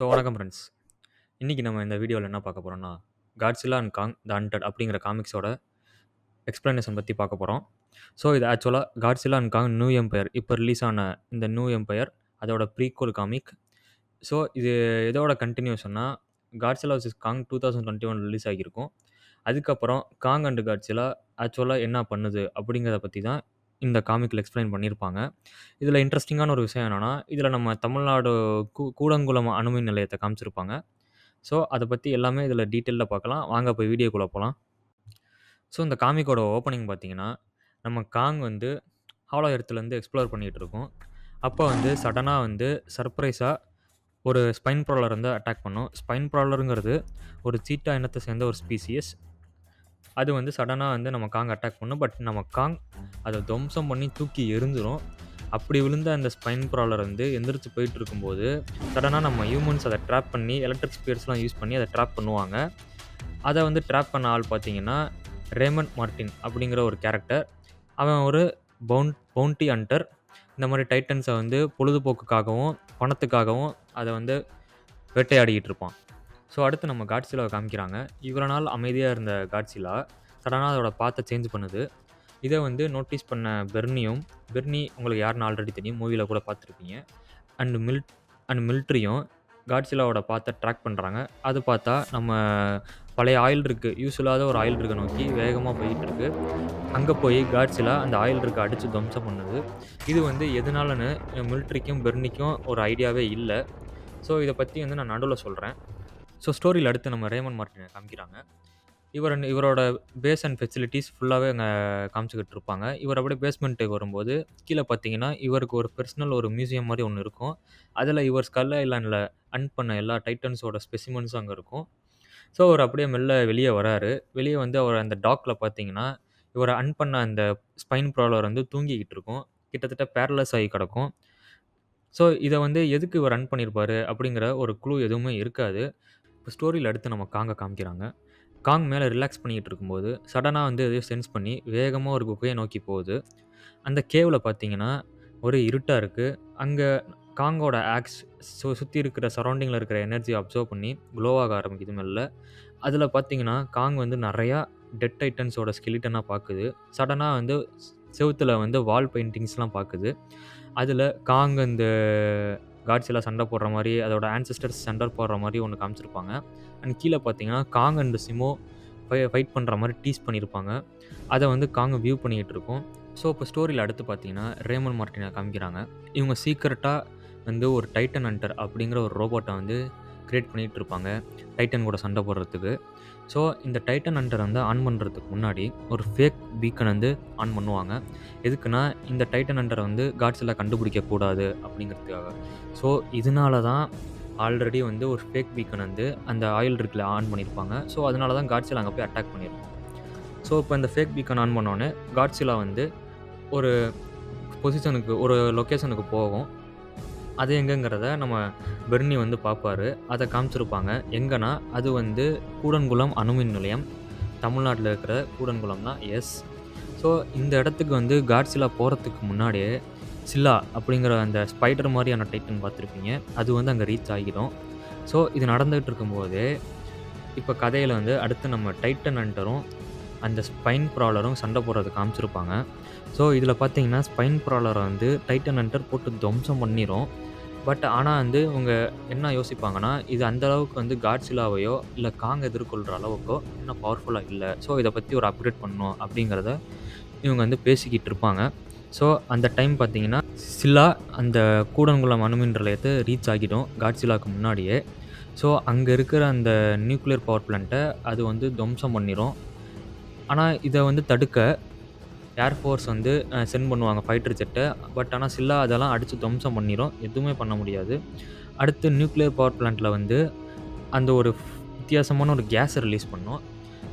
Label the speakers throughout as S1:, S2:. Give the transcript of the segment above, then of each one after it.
S1: வணக்கம் ஃப்ரெண்ட்ஸ். இன்னைக்கு நம்ம இந்த வீடியோல என்ன பார்க்க போறோம்னா, Godzilla and Cong the hunted அப்படிங்கிற காமிக்ஸோட எக்ஸ்ப்ளனேஷன் பத்தி பார்க்க போறோம். இது ஆக்சுவலா Godzilla and Kong new empire இப்ப ரிலீஸ் ஆன இந்த நியூ எம்பயர் அதோட ப்ரீக்வல் காமிக். இது எதோட கன்டினியூஷன்னா, காட்ஸில்லா வெர்சஸ் காங் 2021 ரிலீஸ் ஆகியிருக்கும். அதுக்கப்புறம் காங் அண்ட் காட்ஸில்லா ஆக்சுவலா என்ன பண்ணுது அப்படிங்கிறத பத்தி தான் இந்த காமிக்ல எக்ஸ்ப்ளைன் பண்ணியிருப்பாங்க. இதில இன்ட்ரஸ்டிங்கான ஒரு விஷயம் என்னன்னா, இதில நம்ம தமிழ்நாடு கூடங்குளம் அணுமின் நிலையத்த காமிச்சிருப்பாங்க. அத பத்தி எல்லாமே இதில டீட்டெயில்டா பார்க்கலாம். வாங்க போய் வீடியோக்குள்ள போலாம். இந்த காமிக்கோட ஓப்பனிங் பார்த்தீங்கன்னா, நம்ம காங் வந்து ஹாலோ எர்த்லேருந்து எக்ஸ்ப்ளோர் பண்ணிட்டு இருக்கும். அப்ப வந்து சடனா வந்து சர்ப்ரைஸா ஒரு ஸ்பைன் ப்ராலர் வந்து அட்டாக் பண்ணும். ஸ்பைன் ப்ராலர்ங்கிறது ஒரு சீட்டா இனத்த சேர்ந்த ஒரு ஸ்பீசியஸ். அது வந்து சடனா வந்து நம்ம காங் அட்டாக் பண்ணும். பட் நம்ம காங் அத துவம்சம் பண்ணி தூக்கி எறிஞ்சிரும். அப்படி விழுந்த அந்த ஸ்பைன் ப்ராலர் வந்து எந்திரிச்சு போயிட்டு இருக்கும்போது, சடனா நம்ம ஹியூமன்ஸ் அத ட்ராப் பண்ணி எலக்ட்ரிக் ஸ்பியர்ஸ்லாம் யூஸ் பண்ணி அத ட்ராப் பண்ணுவாங்க. அத வந்து ட்ராப் பண்ண ஆள் பார்த்தீங்கன்னா, ரேமண்ட் மார்ட்டின் அப்படிங்கிற ஒரு கேரக்டர். அவன் ஒரு பவுண்டி ஹண்டர். இந்த மாரி டைட்டன்ஸ வந்து பொழுதுபோக்குக்காகவும், பணத்துக்காகவும் அத வந்து வேட்டையாடிக்கிட்டு இருப்பான். அடுத்து நம்ம காட்ஸில்லாவ காமிக்கிறாங்க. இவ்வளோ நாள் அமைதியா இருந்த காட்ஸில்லா, சடனா அதோட பாத்த சேஞ்ச் பண்ணுது. இத வந்து நோட்டீஸ் பண்ண பெர்னி உங்களுக்கு யாருன்னு ஆல்ரெடி தெரியும். மூவில கூட பார்த்துருப்பீங்க. அண்ட் மிலிட்டரியும் காட்ஸில்லாவோட பாத்த ட்ராக் பண்றாங்க. அது பார்த்தா நம்ம பழைய ஆயில் ரிக் யூஸ் இல்லாத ஒரு ஆயில் ரிக்க நோக்கி வேகமா போயிட்டுருக்கு. அங்க போய் காட்ஸில்லா அந்த ஆயில் ரிக்க அடிச்சு துவம்சம் பண்ணுது. இது வந்து எதனாலன்னு மிலிட்டரிக்கும், பெர்னிக்கும் ஒரு ஐடியாவே இல்ல. இத பத்தி வந்து நான் நடுவுல சொல்றேன். ஸ்டோரியில அடுத்து நம்ம ரேமண்ட் மார்ட்டின காமிக்கிறாங்க. இவரோட பேஸ் அண்ட் ஃபெசிலிட்டீஸ் ஃபுல்லாவே அங்க காமிச்சுக்கிட்டு இருப்பாங்க. இவர் அப்படியே பேஸ்மெண்ட்டுக்கு வரும்போது, கீழ பார்த்தீங்கன்னா, இவருக்கு ஒரு பெர்சனல் ஒரு மியூசியம் மாரி ஒண்ணு இருக்கும். அதுல இவர் ஸ்கல் ஐலாண்ட்ல பண்ண எல்லா டைட்டன்ஸோட ஸ்பெசிமென்ஸும் அங்க இருக்கும். அவர் அப்படியே மெல்ல வெளிய வராரு. வெளிய வந்து அவர் அந்த டாக்ல பார்த்தீங்கன்னா, இவர பண்ண அந்த ஸ்பைன் ப்ராலர் வந்து தூங்கிக்கிட்டு இருக்கும். கிட்டத்தட்ட பேரலைஸ் ஆகி கிடக்கும். இத வந்து எதுக்கு இவர் பண்ணியிருப்பாரு அப்படிங்கிற ஒரு க்ளூ எதுவுமே இருக்காது. இப்ப ஸ்டோரியில அடுத்து நம்ம காங்க காமிக்கிறாங்க. காங் மேல ரிலாக்ஸ் பண்ணிக்கிட்டு இருக்கும்போது, சடனா வந்து எதையோ சென்ஸ் பண்ணி வேகமா ஒரு குகைய நோக்கி போகுது. அந்த கேவ்ல பார்த்தீங்கன்னா, ஒரே இருட்டா இருக்கு. அங்க காங்கோட ஆக்ஸ் சுத்தி இருக்கிற சரவுண்டிங்ல இருக்கிற எனர்ஜிய அப்சர்வ் பண்ணி க்ளோ ஆக ஆரம்பிக்குது மெல்ல. அதுல பார்த்தீங்கன்னா, காங் வந்து நெறையா டெட் டைட்டன்ஸோட ஸ்கெலிட்டனா பாக்குது. சடனா வந்து செவுத்துல வந்து வால் பெயிண்டிங்ஸ்லாம் பாக்குது. அதுல காங் இந்த காட்ஸில்லா சண்ட போடுற மாரி, அதோட ஆன்செஸ்டர்ஸ் சண்ட போடுற மாரி ஒண்ணு காமிச்சிருப்பாங்க. அண்ட் கீழ பார்த்தீங்கன்னா, காங் அண்ட் சிமோ ஃபைட் பண்ற மாரி டீஸ் பண்ணியிருப்பாங்க. அத வந்து காங் வியூ பண்ணிக்கிட்டு இருக்கும். இப்ப ஸ்டோரியில அடுத்து பார்த்தீங்கன்னா, ரேமண்ட் மார்ட்டின காமிக்கிறாங்க. இவங்க சீக்ரெட்டா வந்து ஒரு டைட்டன் ஹண்டர் அப்படிங்கிற ஒரு ரோபோட்ட வந்து கிரியேட் பண்ணிட்டு இருப்பாங்க. டைட்டன் கூட சண்ட போடுறதுக்கு. இந்த டைட்டன் ஹண்டர் வந்து பண்றதுக்கு முன்னாடி ஒரு ஃபேக் பீக்கன் வந்து பண்ணுவாங்க. எதுக்குன்னா, இந்த டைட்டன் ஹண்டர வந்து காட்ஸில்லா கண்டுபிடிக்கக் கூடாது அப்படிங்கிறதுக்காக. இதனால தான் ஆல்ரெடி வந்து ஒரு ஃபேக் பீக்கன் வந்து அந்த ஆயில் ரிக்ல பண்ணியிருப்பாங்க. அதனால தான் காட்ஸில்லா அங்க போய் அட்டாக் பண்ணியிருக்கும். இப்ப இந்த ஃபேக் பீக்கன் பண்ணோனே, காட்ஸில்லா வந்து ஒரு ஒரு லொகேஷனுக்கு போகும். அது எங்கங்கிறத நம்ம பெர்னி வந்து பார்ப்பாரு. அத காமிச்சிருப்பாங்க. எங்கன்னா, அது வந்து கூடன்குளம் அணுமின் நிலையம். தமிழ்நாட்டுல இருக்கிற கூடன்குளம் தான். எஸ். இந்த இடத்துக்கு வந்து காட்ஸில்லா போறதுக்கு முன்னாடியே, சில்லா அப்படிங்கிற அந்த ஸ்பைடர் மாரியான டைட்டன் பார்த்திருப்பீங்க. அது வந்து அங்க ரீச் ஆகிடும். இது நடந்துட்டு இருக்கும்போதே, இப்ப கதையில வந்து அடுத்து நம்ம டைட்டன் ஹண்டரும், அந்த ஸ்பைன் ப்ராலரும் சண்ட போடுறத காமிச்சிருப்பாங்க. இதுல பார்த்தீங்கன்னா, ஸ்பைன் ப்ராலர வந்து டைட்டன் ஹண்டர் போட்டு துவம்சம் பண்ணிரும். ஆனா வந்து இவங்க என்ன யோசிப்பாங்கன்னா, இது அந்த அளவுக்கு வந்து காட்ஸில்லாவையோ, இல்ல காங் எதிர்கொள்ற அளவுக்கோ இன்னும் பவர்ஃபுல்லா இல்ல. இத பத்தி ஒரு அப்கிரேட் பண்ணணும் அப்படிங்கிறத இவங்க வந்து பேசிக்கிட்டு இருப்பாங்க. அந்த டைம் பார்த்தீங்கன்னா, சில்லா அந்த கூடன்குளம் அணுமின் நிலையத்த ரீச் ஆகிடும். காட்ஸில்லாக்கு முன்னாடியே. அங்க இருக்கிற அந்த நியூக்ளியர் பவர் பிளான்ட்ட அது வந்து துவம்சம் பண்ணிரும். ஆனா இத வந்து தடுக்க ஏர் ஃபோர்ஸ் வந்து சென்ட் பண்ணுவாங்க ஃபைட்டர் ஜெட்ட. ஆனா சில்லா அதெல்லாம் அடிச்சு துவம்சம் பண்ணிரும். எதுவுமே பண்ண முடியாது. அடுத்து நியூக்ளியர் பவர் பிளான்ட்ல வந்து அந்த ஒரு வித்தியாசமான ஒரு கேஸ ரிலீஸ் பண்ணும்.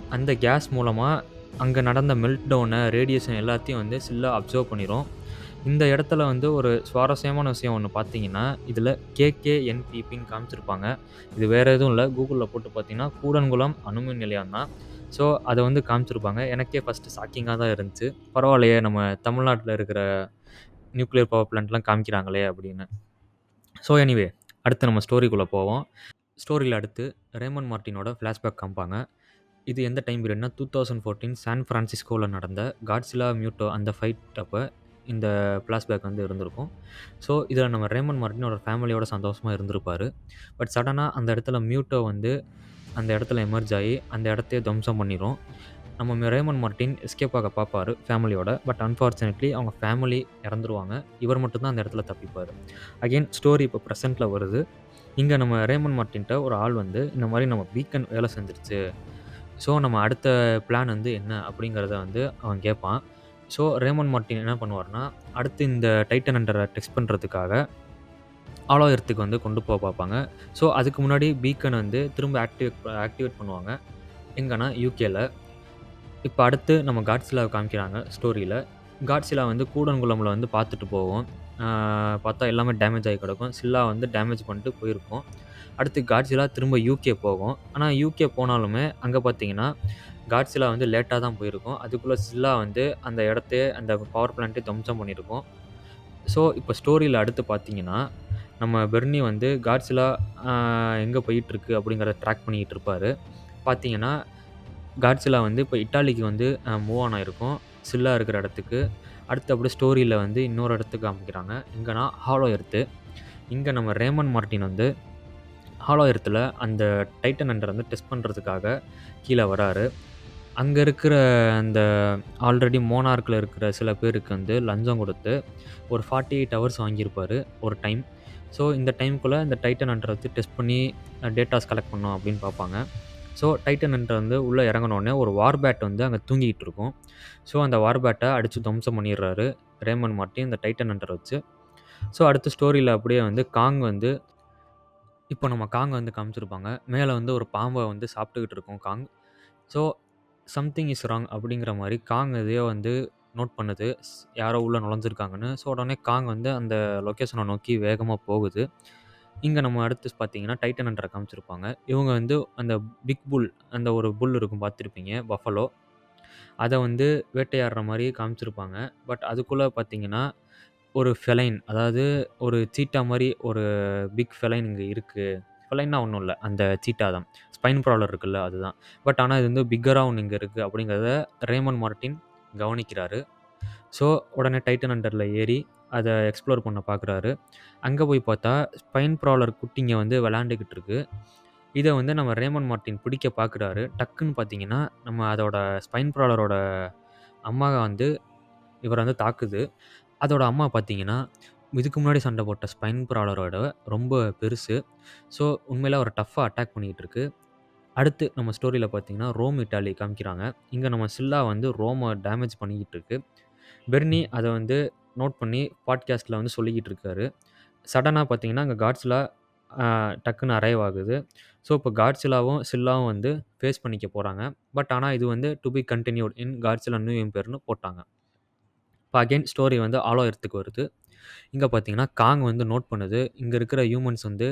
S1: அந்த கேஸ் மூலமா அங்க நடந்த மெல்ட்டவுன, ரேடியேஷன் எல்லாத்தையும் வந்து சில்லா அப்சர்வ் பண்ணிரும். இந்த இடத்துல வந்து ஒரு சுவாரஸ்யமான விஷயம் ஒண்ணு பார்த்தீங்கன்னா, இதுல KKNPPன்னு காமிச்சிருப்பாங்க. இது வேற எதுவும் இல்ல. Googleல போட்டு பார்த்தீங்கன்னா, கூடன்குளம் அணுமின் நிலையம் தான். அத வந்து காமிச்சிருப்பாங்க. எனக்கே ஃபர்ஸ்ட்டு ஷாக்கிங்கா தான் இருந்துச்சு. பரவாயில்லையே நம்ம தமிழ்நாட்டுல இருக்கிற நியூக்ளியர் பவர் பிளான்ட்லாம் காமிக்கிறாங்களே அப்படின்னு. எனிவே அடுத்து நம்ம ஸ்டோரிக்குள்ள போவோம். ஸ்டோரியில அடுத்து ரேமண்ட் மார்ட்டினோட ஃப்ளாஷ்பேக் காமிப்பாங்க. இது எந்த டைம் பீரியட்னா 2014 சான் ஃப்ரான்சிஸ்கோல நடந்த காட்ஸில்லா மியூட்டோ அந்த ஃபைட் அப்ப இந்த ஃப்ளாஷ்பேக் வந்து இருந்திருக்கும். ஸோ, இதில நம்ம ரேமண்ட் மார்ட்டின் ஒரு ஃபேமிலியோட சந்தோஷமா இருந்திருப்பாரு. பட் சடனா அந்த இடத்துல மியூட்டோ வந்து அந்த இடத்துல எமர்ஜ் ஆயி அந்த இடத்தையே துவம்சம் பண்ணிரும். நம்ம ரேமண்ட் மார்ட்டின் எஸ்கேப் ஆக பார்ப்பாரு ஃபேமிலியோட. பட் அன்ஃபார்ச்சுனேட்லி அவங்க ஃபேமிலி இறந்துருவாங்க. இவர் மட்டும் தான் அந்த இடத்துல தப்பிப்பாரு. அகைன் ஸ்டோரி இப்போ பிரசன்ட்ல வருது. இங்க நம்ம ரேமண்ட் மார்ட்டின்ட்ட ஒரு ஆள் வந்து இந்த மாரி நம்ம பீக்கன் வேலை செஞ்சுருச்சு. ஸோ, நம்ம அடுத்த பிளான் வந்து என்ன அப்படிங்கிறத வந்து அவன் கேட்பான். ஸோ, ரேமண்ட் மார்ட்டின் என்ன பண்ணுவாருன்னா, அடுத்து இந்த டைட்டன் ஹண்டர டெஸ்ட் பண்றதுக்காக ஹாலோ எர்த்துக்கு வந்து கொண்டு பார்ப்பாங்க. ஸோ, அதுக்கு முன்னாடி பீக்கன் வந்து திரும்ப ஆக்டிவேட் பண்ணுவாங்க. எங்கன்னா யுகேல. இப்ப அடுத்து நம்ம காட்ஸில்லாவ காமிக்கிறாங்க ஸ்டோரியில. காட்ஸில்லா வந்து கூடன்குளம்ல வந்து பார்த்துட்டு போகும். ஆ பார்த்தா எல்லாமே டேமேஜ் ஆகி கிடக்கும். சில்லா வந்து டேமேஜ் பண்ணிட்டு போயிருக்கும். அடுத்து காட்ஸில்லா திரும்ப யுகே போகும். ஆனா யுகே போனாலுமே அங்க பார்த்தீங்கன்னா, காட்ஸில்லா வந்து லேட்டா தான் போயிருக்கும். அதுக்குள்ள சில்லா வந்து அந்த இடத்தையே அந்த பவர் பிளான்ட்டே துவம்சம் பண்ணியிருக்கும். ஸோ, இப்ப ஸ்டோரியில அடுத்து பார்த்தீங்கன்னா, நம்ம பெர்னி வந்து காட்ஸில்லா ஆ எங்க போயிட்டுருக்கு அப்படிங்கிறத ட்ராக் பண்ணிக்கிட்டு இருப்பாரு. பார்த்தீங்கன்னா, காட்ஸில்லா வந்து இப்ப இட்டாலிக்கு வந்து மூவ் ஆன் ஆயிருக்கும். சில்லா இருக்கிற இடத்துக்கு. அடுத்து அப்படியே ஸ்டோரியில வந்து இன்னொரு இடத்துக்கு காமிக்கிறாங்க. எங்கன்னா ஹாலோ எர்த்து. இங்க நம்ம ரேமண்ட் மார்ட்டின் வந்து ஹாலோ எர்த்துல அந்த டைட்டன் ஹண்டர வந்து டெஸ்ட் பண்றதுக்காக கீழ வராரு. அங்க இருக்கிற அந்த ஆல்ரெடி மோனார்க்ல இருக்கிற சில பேருக்கு வந்து லஞ்சம் குடுத்து ஒரு 48 ஹவர்ஸ் வாங்கியிருப்பாரு ஒரு டைம். ஸோ, இந்த டைம்க்குள்ள இந்த டைட்டன் ஹண்டர வச்சு டெஸ்ட் பண்ணி டேட்டாஸ் கலெக்ட் பண்ணணும் அப்படின்னு பார்ப்பாங்க. ஸோ, டைட்டன் ஹண்டர் வந்து உள்ள இறங்குனோனே ஒரு வார் பேட் வந்து அங்க தூங்கிக்கிட்டு இருக்கும். ஸோ, அந்த வார் பேட்ட அடிச்சு துவம்சம் பண்ணிடுறாரு ரேமண்ட் மார்ட்டின் இந்த டைட்டன் ஹண்டர வச்சு. ஸோ, அடுத்த ஸ்டோரியில அப்படியே வந்து காங் வந்து இப்போ நம்ம காங்க வந்து காமிச்சிருப்பாங்க. மேல வந்து ஒரு பாம்ப வந்து சாப்பிட்டுக்கிட்டு இருக்கும் காங். ஸோ, சம்திங் இஸ் ராங் அப்படிங்கிற மாரி காங் எதையோ வந்து நோட் பண்ணுது. யாரோ உள்ள நுழைஞ்சிருக்காங்கன்னு. ஸோ, உடனே காங் வந்து அந்த லொகேஷன நோக்கி வேகமா போகுது. இங்க நம்ம அடுத்து பார்த்தீங்கன்னா, டைட்டன் ஹண்டர காமிச்சிருப்பாங்க. இவங்க வந்து அந்த பிக் புல் அந்த ஒரு புல் இருக்கும் பார்த்துருப்பீங்க. பஃபலோ. அத வந்து வேட்டையாடுற மாரி காமிச்சிருப்பாங்க. பட் அதுக்குள்ள பார்த்தீங்கன்னா, ஒரு ஃபெலைன் அதாவது ஒரு சீட்டா மாரி ஒரு பிக் ஃபெலைன் இங்க இருக்கு. ஃபெலைன்னா ஒண்ணும் இல்ல. அந்த சீட்டா தான். ஸ்பைன் ப்ராவலர் இருக்குல்ல அதுதான். பட் ஆனா இது வந்து பிக்கரா ஒண்ணு இங்க இருக்கு அப்படிங்கிறத ரேமண்ட் மார்ட்டின் கவனிக்கிறாரு. ஸோ, உடனே டைட்டன் ஹண்டர்ல ஏறி அத எக்ஸ்ப்ளோர் பண்ண பார்க்குறாரு. அங்க போய் பார்த்தா ஸ்பைன் ப்ராவலர் குட்டிங்க வந்து விளையாண்டுக்கிட்டு இருக்கு. இத வந்து நம்ம ரேமண்ட் மார்ட்டின் பிடிக்க பார்க்குறாரு. டக்குன்னு பார்த்தீங்கன்னா, நம்ம அதோட ஸ்பைன் ப்ராவலரோட அம்மா வந்து இவர வந்து தாக்குது. அதோட அம்மா பார்த்தீங்கன்னா, இதுக்கு முன்னாடி சண்ட போட்ட ஸ்பைன் ப்ராவலரோட ரொம்ப பெருசு. ஸோ, உண்மையிலே அவர டஃப்பா அட்டாக் பண்ணிக்கிட்டு இருக்கு. அடுத்து நம்ம ஸ்டோரியில பார்த்தீங்கன்னா, ரோம், இட்டாலி காமிக்கிறாங்க. இங்க நம்ம சில்லா வந்து ரோம டேமேஜ் பண்ணிக்கிட்டு இருக்கு. பெர்னி அத வந்து நோட் பண்ணி பாட்காஸ்ட்ல வந்து சொல்லிக்கிட்டு இருக்காரு. சடனா பார்த்தீங்கன்னா, அங்க காட்ஸில்லா அ டக்குன்னு அரைவ் ஆகுது. ஸோ, இப்போ காட்ஸில்லாவும், சில்லாவும் வந்து ஃபேஸ் பண்ணிக்க போறாங்க. பட் ஆனா இது வந்து டூ பி கன்டினியூட் இன் காட்ஸில்லா நியூ எம்பயர்ன்னு போட்டாங்க. இப்போ அகைன் ஸ்டோரி வந்து ஆலோ எர்த்துக்கு வருது. இங்க பார்த்தீங்கன்னா, காங் வந்து நோட் பண்ணுது. இங்க இருக்கிற ஹியூமன்ஸ் வந்து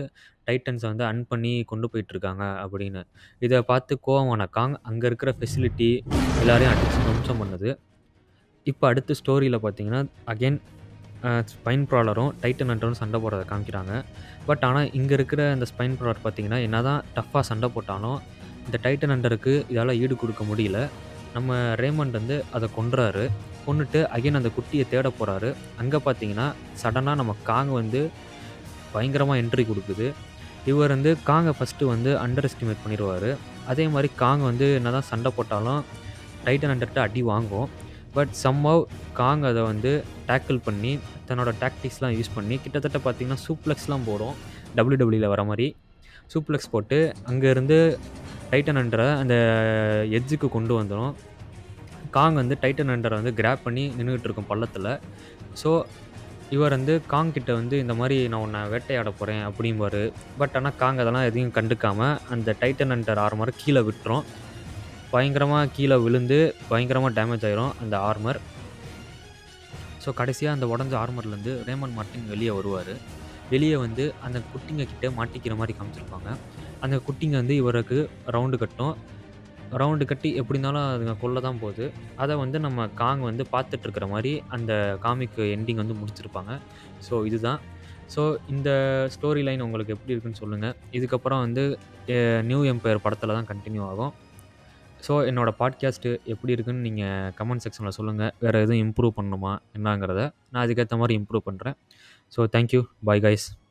S1: டைட்டன்ஸ வந்து பண்ணி கொண்டு போயிட்டுருக்காங்க அப்படின்னு. இத பார்த்து கோவமான காங் அங்க இருக்கிற ஃபெசிலிட்டி எல்லாரையும் அடிச்சு துவம்சம் பண்ணுது. இப்ப அடுத்த ஸ்டோரியில பார்த்தீங்கன்னா, அகைன் ஸ்பைன் ப்ராவலரும், டைட்டன் ஹண்டரும் சண்ட போடுறத காமிக்கிறாங்க. பட் ஆனா, இங்க இருக்கிற அந்த ஸ்பைன் ப்ராவலர் பார்த்தீங்கன்னா, என்னதான் டஃப்பா சண்ட போட்டாலும், இந்த டைட்டன் ஹண்டருக்கு இதால ஈடு குடுக்க முடியல. நம்ம ரேமண்ட் வந்து அத கொல்றாரு. கொன்னுட்டு அகைன் அந்த குட்டிய தேட போறாரு. அங்க பார்த்தீங்கன்னா, சடனா நம்ம காங் வந்து பயங்கரமா என்ட்ரி குடுக்குது. இவர் வந்து காங்க ஃபர்ஸ்ட்டு வந்து அண்டர் எஸ்டிமேட் பண்ணிருவாரு. அதே மாரி காங் வந்து என்னதான் சண்ட போட்டாலும், டைட்டன் ஹண்டர்ட்ட அடி வாங்கும். பட் சம்ஹவ் காங் அத வந்து டேக்கிள் பண்ணி, தன்னோட டாக்டிக்ஸ்லாம் யூஸ் பண்ணி கிட்டத்தட்ட பார்த்தீங்கன்னா, சூப்ளெக்ஸ்லாம் போடும். WWEல வர மாரி. சூப்ளெக்ஸ் போட்டு அங்கருந்து டைட்டன் ஹண்டர அந்த எட்ஜுக்கு கொண்டு வந்துரும். காங் வந்து டைட்டன் ஹண்டர வந்து கிராப் பண்ணி நின்னுகிட்டு இருக்கும் பள்ளத்துல. ஸோ, இவர் வந்து காங் கிட்ட வந்து இந்த மாரி நான் உன்ன வேட்டையாட போறேன் அப்படிம்பாரு. பட் ஆனா காங் அதெல்லாம் எதையும் கண்டுக்காம அந்த டைட்டன் ஹண்டர் ஆர்மர கீழ விட்டுரும். பயங்கரமா கீழ விழுந்து பயங்கரமா டேமேஜ் ஆயிரும் அந்த ஆர்மர். ஸோ, கடைசியா அந்த உடைஞ்ச ஆர்மர்லேருந்து ரேமண்ட் மார்ட்டின் வெளிய வருவாரு. வெளிய வந்து அந்த குட்டிங்க கிட்ட மாட்டிக்கிற மாரி காமிச்சிருப்பாங்க. அந்த குட்டிங்க வந்து இவருக்கு ரவுண்டு கட்டும். ரவுண்டு கட்டி எப்படி இருந்தாலும் அதுங்க கொல்ல தான் போது. அத வந்து நம்ம காங் வந்து பார்த்துட்டு இருக்கிற மாரி அந்த காமிக் எண்டிங் வந்து முடிச்சிருப்பாங்க. ஸோ, இதுதான். ஸோ இந்த ஸ்டோரி லைன் உங்களுக்கு எப்படி இருக்குன்னு சொல்லுங்கள். இதுக்கப்புறம் வந்து நியூ எம்பயர் படத்தில் தான் கன்டின்யூ ஆகும். ஸோ என்னோட பாட்காஸ்ட்டு எப்படி இருக்குன்னு நீங்கள் கமெண்ட் செக்ஷனில் சொல்லுங்கள். வேறு எதுவும் இம்ப்ரூவ் பண்ணணுமா என்னங்கிறத நான் அதுக்கேற்ற மாதிரி இம்ப்ரூவ் பண்ணுறேன். So thank you. Bye guys.